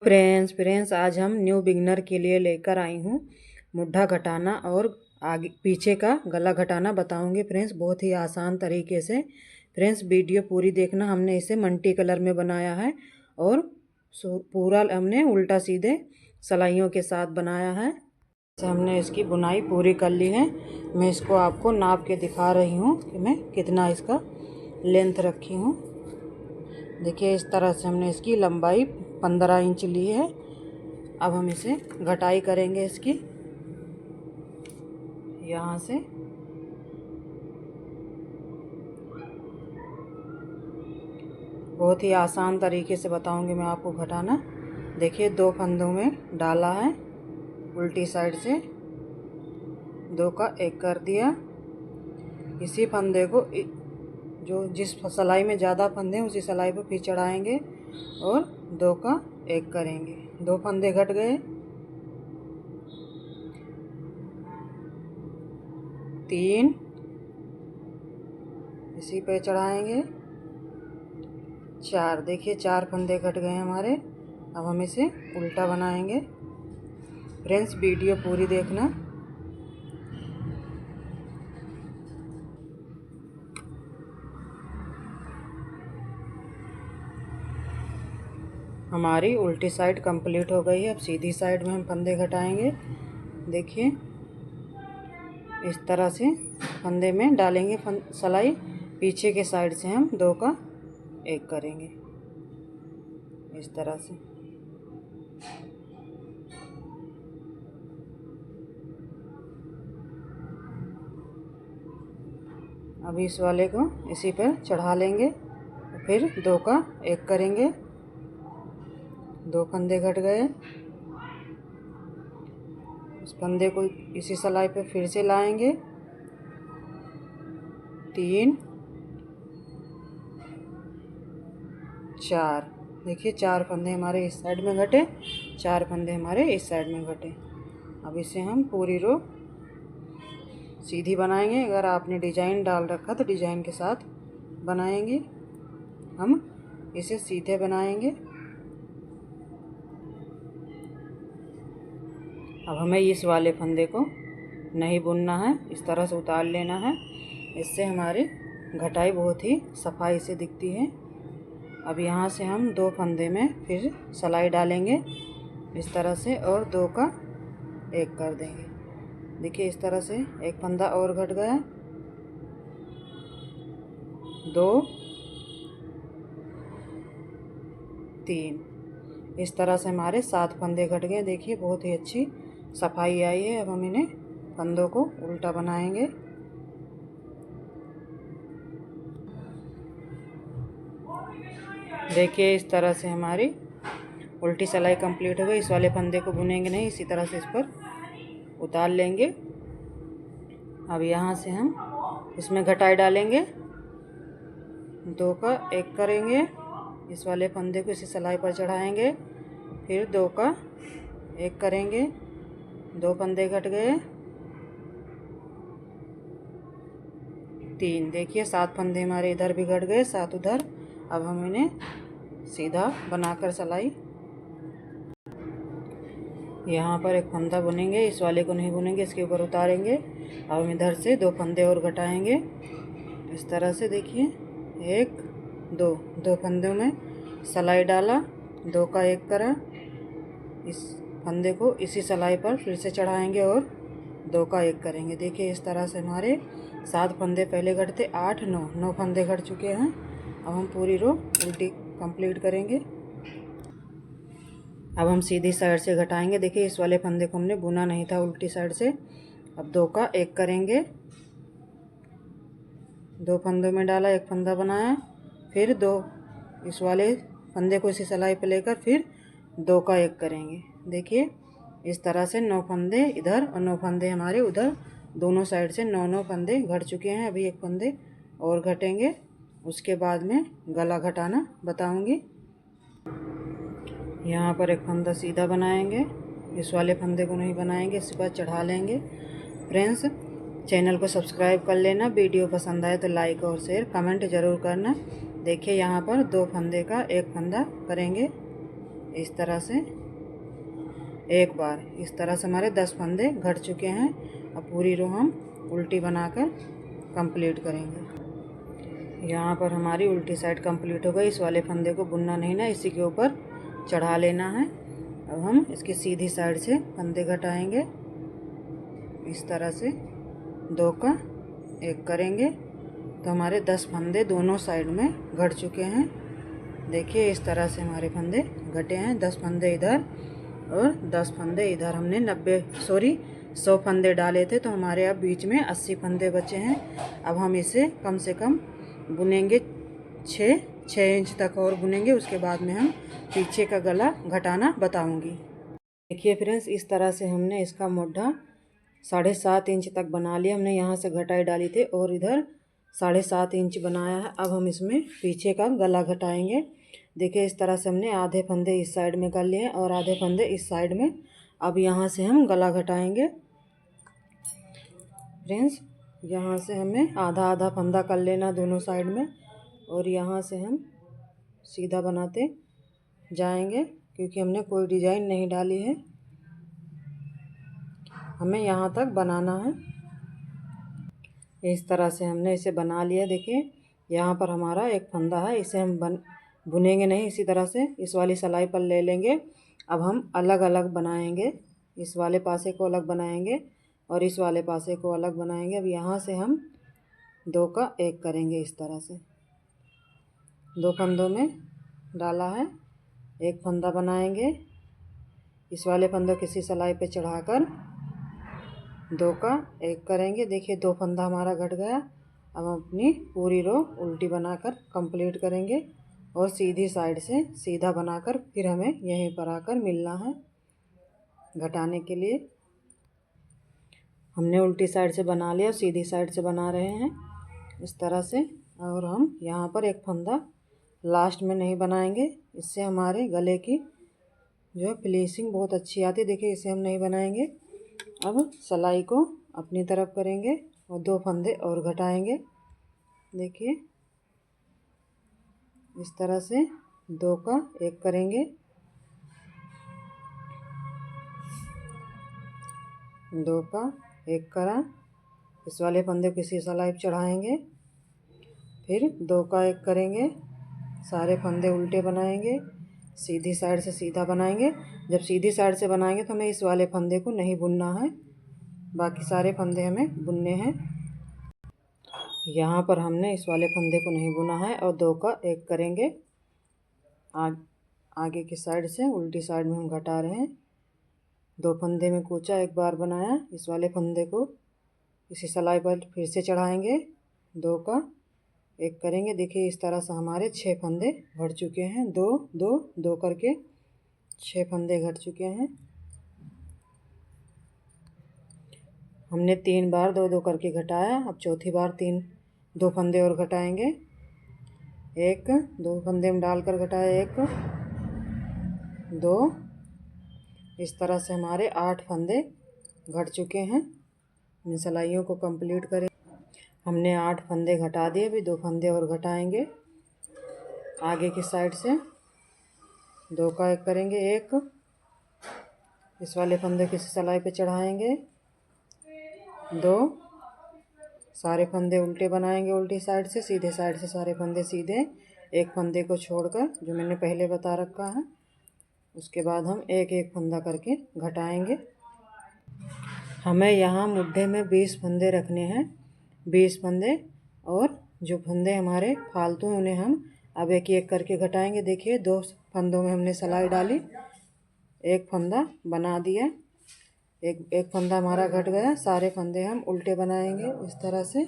Friends आज हम new beginner के लिए लेकर आई हूँ मुड्ढा घटाना और आगे पीछे का गला घटाना बताऊंगी फ्रेंड्स, बहुत ही आसान तरीके से। फ्रेंड्स वीडियो पूरी देखना। हमने इसे मल्टी कलर में बनाया है और पूरा हमने उल्टा सीधे सलाइयों के साथ बनाया है। हमने इसकी बुनाई पूरी कर ली है। मैं इसको आपको नाप के दिखा रही हूँ कि मैं कितना इसका लेंथ रखी हूँ। देखिए इस तरह से हमने इसकी लंबाई 15 इंच ली है। अब हम इसे घटाई करेंगे इसकी यहाँ से। बहुत ही आसान तरीके से बताऊंगी मैं आपको घटाना। देखिए 2 फंदों में डाला है, उल्टी साइड से 2 का 1 कर दिया। इसी फंदे को जो जिस सिलाई में ज़्यादा फंदे हैं उसी सिलाई पर फिर चढ़ाएंगे और 2 का 1 करेंगे। 2 फंदे घट गए, 3 इसी पे चढ़ाएंगे, 4। देखिए 4 फंदे घट गए हमारे। अब हम इसे उल्टा बनाएंगे। फ्रेंड्स वीडियो पूरी देखना। हमारी उल्टी साइड कंप्लीट हो गई है। अब सीधी साइड में हम फंदे घटाएंगे। देखिए इस तरह से फंदे में डालेंगे सलाई। पीछे के साइड से हम 2 का 1 करेंगे इस तरह से। अब इस वाले को इसी पर चढ़ा लेंगे, फिर 2 का 1 करेंगे। 2 फंदे घट गए, उस फंदे को इसी सिलाई पे फिर से लाएंगे, 3 4। देखिए 4 फंदे हमारे इस साइड में घटे, 4 फंदे हमारे इस साइड में घटे। अब इसे हम पूरी रो सीधी बनाएंगे। अगर आपने डिजाइन डाल रखा तो डिजाइन के साथ बनाएंगे। हम इसे सीधे बनाएंगे। अब हमें इस वाले फंदे को नहीं बुनना है, इस तरह से उतार लेना है। इससे हमारी घटाई बहुत ही सफाई से दिखती है। अब यहाँ से हम 2 फंदे में फिर सिलाई डालेंगे इस तरह से और 2 का 1 कर देंगे। देखिए इस तरह से 1 फंदा और घट गया, 2 3। इस तरह से हमारे 7 फंदे घट गए। देखिए बहुत ही अच्छी सफाई आई है। अब हम इन्हें फंदों को उल्टा बनाएंगे। देखिए इस तरह से हमारी उल्टी सिलाई कंप्लीट हो गई। इस वाले फंदे को बुनेंगे नहीं, इसी तरह से इस पर उतार लेंगे। अब यहाँ से हम इसमें घटाई डालेंगे, 2 का 1 करेंगे। इस वाले फंदे को इसी सिलाई पर चढ़ाएंगे, फिर 2 का 1 करेंगे। 2 फंदे घट गए, 3। देखिए 7 फंदे हमारे इधर भी घट गए, 7 उधर। अब हम इन्हें सीधा बनाकर सिलाई यहाँ पर 1 फंदा बुनेंगे। इस वाले को नहीं बुनेंगे, इसके ऊपर उतारेंगे। अब हम इधर से 2 फंदे और घटाएंगे इस तरह से। देखिए 1 2 फंदों में सिलाई डाला, 2 का 1 करा। इस फंदे को इसी सिलाई पर फिर से चढ़ाएंगे और 2 का 1 करेंगे। देखिए इस तरह से हमारे 7 फंदे पहले घटते, 8 9 फंदे घट चुके हैं। अब हम पूरी रो उल्टी कंप्लीट करेंगे। अब हम सीधी साइड से घटाएंगे। देखिए इस वाले फंदे को हमने बुना नहीं था उल्टी साइड से। अब 2 का 1 करेंगे, 2 फंदों में डाला, 1 फंदा बनाया, फिर 2 इस वाले फंदे को इसी सिलाई पे लेकर फिर 2 का 1 करेंगे। देखिए इस तरह से 9 फंदे इधर और 9 फंदे हमारे उधर, दोनों साइड से 9 फंदे घट चुके हैं। अभी 1 फंदे और घटेंगे, उसके बाद में गला घटाना बताऊंगी। यहाँ पर 1 फंदा सीधा बनाएंगे, इस वाले फंदे को नहीं बनाएंगे, इसके बाद चढ़ा लेंगे। फ्रेंड्स चैनल को सब्सक्राइब कर लेना। वीडियो पसंद आए तो लाइक और शेयर कमेंट ज़रूर करना। देखिए यहाँ पर 2 फंदे का 1 फंदा करेंगे इस तरह से एक बार। इस तरह से हमारे 10 फंदे घट चुके हैं। अब पूरी रो हम उल्टी बनाकर कंप्लीट करेंगे। यहाँ पर हमारी उल्टी साइड कंप्लीट हो गई। इस वाले फंदे को बुनना नहीं ना, इसी के ऊपर चढ़ा लेना है। अब हम इसकी सीधी साइड से फंदे घटाएंगे। इस तरह से 2 का 1 करेंगे तो हमारे 10 फंदे दोनों साइड में घट चुके हैं। देखिए इस तरह से हमारे फंदे घटे हैं। 10 फंदे इधर और 10 फंदे इधर। हमने 100 फंदे डाले थे, तो हमारे अब बीच में 80 फंदे बचे हैं। अब हम इसे कम से कम बुनेंगे 6 इंच तक और बुनेंगे। उसके बाद में हम पीछे का गला घटाना बताऊंगी। देखिए फ्रेंड्स, इस तरह से हमने इसका मोढ़ा 7.5 इंच तक बना लिया। हमने यहाँ से घटाई डाली थी और इधर 7.5 इंच बनाया है। अब हम इसमें पीछे का गला घटाएंगे। देखिए इस तरह से हमने आधे फंदे इस साइड में कर लिए हैं और आधे फंदे इस साइड में। अब यहाँ से हम गला घटाएंगे। फ्रेंड्स, यहाँ से हमें आधा आधा फंदा कर लेना दोनों साइड में और यहाँ से हम सीधा बनाते जाएंगे, क्योंकि हमने कोई डिजाइन नहीं डाली है। हमें यहाँ तक बनाना है। इस तरह से हमने इसे बना लिया। देखिए यहाँ पर हमारा एक फंदा है, इसे हम बुनेंगे नहीं, इसी तरह से इस वाली सिलाई पर ले लेंगे। अब हम अलग अलग बनाएंगे। इस वाले पासे को अलग बनाएंगे और इस वाले पासे को अलग बनाएंगे। अब यहाँ से हम 2 का 1 करेंगे। इस तरह से 2 फंदों में डाला है, एक फंदा बनाएंगे। इस वाले फंदों किसी सिलाई पे चढ़ाकर 2 का 1 करेंगे। देखिए 2 फंदा हमारा घट गया। अब हम अपनी पूरी रो उल्टी बनाकर कंप्लीट करेंगे और सीधी साइड से सीधा बनाकर फिर हमें यहीं पर आकर मिलना है घटाने के लिए। हमने उल्टी साइड से बना लिया, सीधी साइड से बना रहे हैं इस तरह से। और हम यहाँ पर एक फंदा लास्ट में नहीं बनाएंगे, इससे हमारे गले की जो है फिनिशिंग बहुत अच्छी आती है। देखिए इसे हम नहीं बनाएंगे। अब सिलाई को अपनी तरफ करेंगे और 2 फंदे और घटाएंगे। देखिए इस तरह से 2 का 1 करेंगे, 2 का 1 करा। इस वाले फंदे किसी सिलाई पर चढ़ाएंगे, फिर 2 का 1 करेंगे, सारे फंदे उल्टे बनाएंगे, सीधी साइड से सीधा बनाएंगे। जब सीधी साइड से बनाएंगे तो हमें इस वाले फंदे को नहीं बुनना है, बाकी सारे फंदे हमें बुनने हैं। यहाँ पर हमने इस वाले फंदे को नहीं बुना है और 2 का 1 करेंगे। आगे की साइड से उल्टी साइड में हम घटा रहे हैं। 2 फंदे में कूचा, एक बार बनाया। इस वाले फंदे को इसी सिलाई पर फिर से चढ़ाएंगे, 2 का 1 करेंगे। देखिए इस तरह से हमारे 6 फंदे घट चुके हैं। 2 2 2 करके 6 फंदे घट चुके हैं। हमने 3 बार 2 2 करके घटाया। अब चौथी बार 2 फंदे और घटाएंगे। 1 2 फंदे में डालकर घटाया, 1 2। इस तरह से हमारे 8 फंदे घट चुके हैं। इन सिलाइयों को कंप्लीट करें। हमने 8 फंदे घटा दिए, अभी 2 फंदे और घटाएंगे। आगे की साइड से 2 का 1 करेंगे, 1। इस वाले फंदे किसी सिलाई पे चढ़ाएंगे, 2। सारे फंदे उल्टे बनाएंगे, उल्टी साइड से सीधे साइड से सारे फंदे सीधे। एक फंदे को छोड़कर जो मैंने पहले बता रखा है, उसके बाद हम एक एक फंदा करके घटाएंगे। हमें यहाँ मुट्ठे में 20 फंदे रखने हैं, 20 फंदे। और जो फंदे हमारे फालतू हैं उन्हें हम अब एक एक करके घटाएंगे। देखिए 2 फंदों में हमने सिलाई डाली, एक फंदा बना दिया, एक फंदा हमारा घट गया। सारे फंदे हम उल्टे बनाएंगे। इस तरह से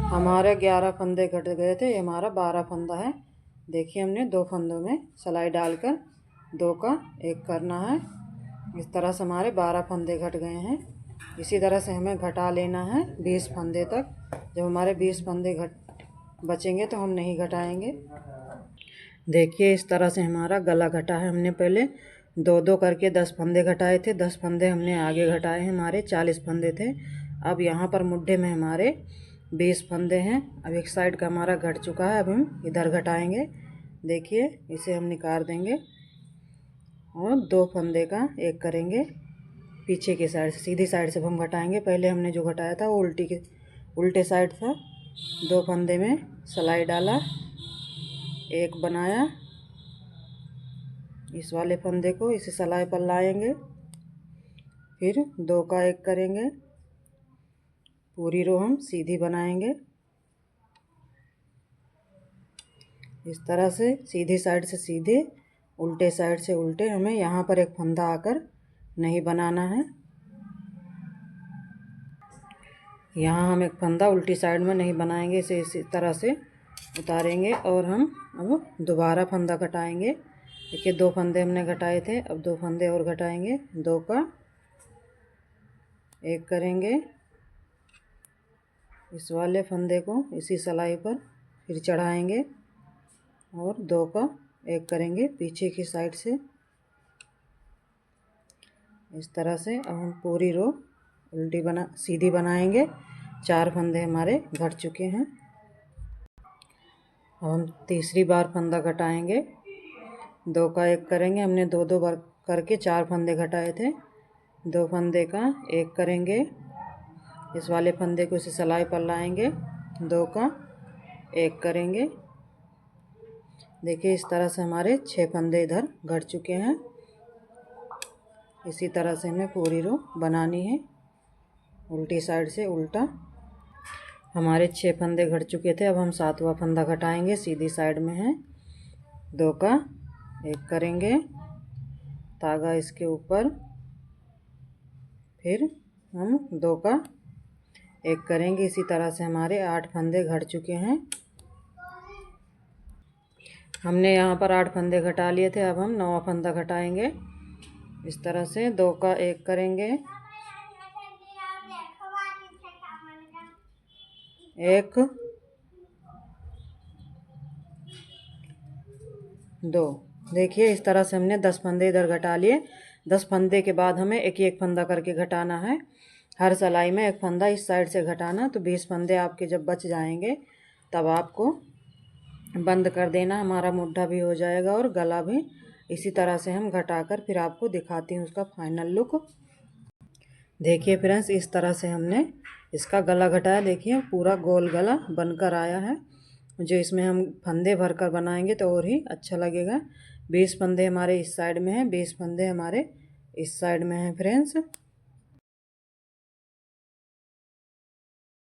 हमारे 11 फंदे घट गए थे, ये हमारा 12 फंदा है। देखिए हमने 2 फंदों में सिलाई डालकर 2 का 1 करना है। इस तरह से हमारे 12 फंदे घट गए हैं। इसी तरह से हमें घटा लेना है 20 फंदे तक। जब हमारे 20 फंदे बचेंगे तो हम नहीं घटाएंगे। देखिए इस तरह से हमारा गला घटा है। हमने पहले 2 2 करके 10 फंदे घटाए थे, 10 फंदे हमने आगे घटाए हैं, हमारे 40 फंदे थे। अब यहाँ पर मुट्ठे में हमारे 20 फंदे हैं। अब एक साइड का हमारा घट चुका है, अब हम इधर घटाएंगे। देखिए इसे हम निकाल देंगे और 2 फंदे का एक करेंगे पीछे की साइड से, सीधी साइड से हम घटाएंगे। पहले हमने जो घटाया था वो उल्टे साइड था। 2 फंदे में सिलाई डाला, एक बनाया, इस वाले फंदे को इसे सिलाई पर लाएंगे, फिर 2 का एक करेंगे, पूरी रो हम सीधी बनाएंगे। इस तरह से सीधी साइड से सीधे, उल्टे साइड से उल्टे, हमें यहाँ पर एक फंदा आकर नहीं बनाना है। यहाँ हम एक फंदा उल्टी साइड में नहीं बनाएंगे, इसे इसी तरह से उतारेंगे और हम अब दोबारा फंदा घटाएंगे। देखिए 2 फंदे हमने घटाए थे, अब 2 फंदे और घटाएंगे, 2 का एक करेंगे, इस वाले फंदे को इसी सिलाई पर फिर चढ़ाएंगे और 2 का एक करेंगे पीछे की साइड से। इस तरह से अब हम पूरी रो सीधी बनाएंगे। 4 फंदे हमारे घट चुके हैं। अब हम तीसरी बार फंदा घटाएंगे, 2 का एक करेंगे। हमने 2 बार करके 4 फंदे घटाए थे। 2 फंदे का एक करेंगे, इस वाले फंदे को इसे सिलाई पर लाएंगे, 2 का एक करेंगे। देखिए इस तरह से हमारे 6 फंदे इधर घट चुके हैं। इसी तरह से हमें पूरी रो बनानी है, उल्टी साइड से उल्टा। हमारे 6 फंदे घट चुके थे। अब हम 7वां फंदा घटाएंगे, सीधी साइड में है, 2 का एक करेंगे, धागा इसके ऊपर, फिर हम 2 का एक करेंगे। इसी तरह से हमारे 8 फंदे घट चुके हैं। हमने यहाँ पर 8 फंदे घटा लिए थे। अब हम 9वां फंदा घटाएंगे। इस तरह से 2 का एक करेंगे, 1 2। देखिए इस तरह से हमने 10 फंदे इधर घटा लिए। 10 फंदे के बाद हमें एक एक फंदा करके घटाना है। हर सिलाई में एक फंदा इस साइड से घटाना। तो 20 फंदे आपके जब बच जाएंगे तब आपको बंद कर देना। हमारा मुड्ढा भी हो जाएगा और गला भी। इसी तरह से हम घटाकर फिर आपको दिखाती हूँ उसका फाइनल लुक। देखिए फ्रेंड्स इस तरह से हमने इसका गला घटाया। देखिए पूरा गोल गला बनकर आया है। जो इसमें हम फंदे भरकर बनाएंगे तो और ही अच्छा लगेगा। 20 फंदे हमारे इस साइड में हैं, 20 फंदे हमारे इस साइड में हैं फ्रेंड्स।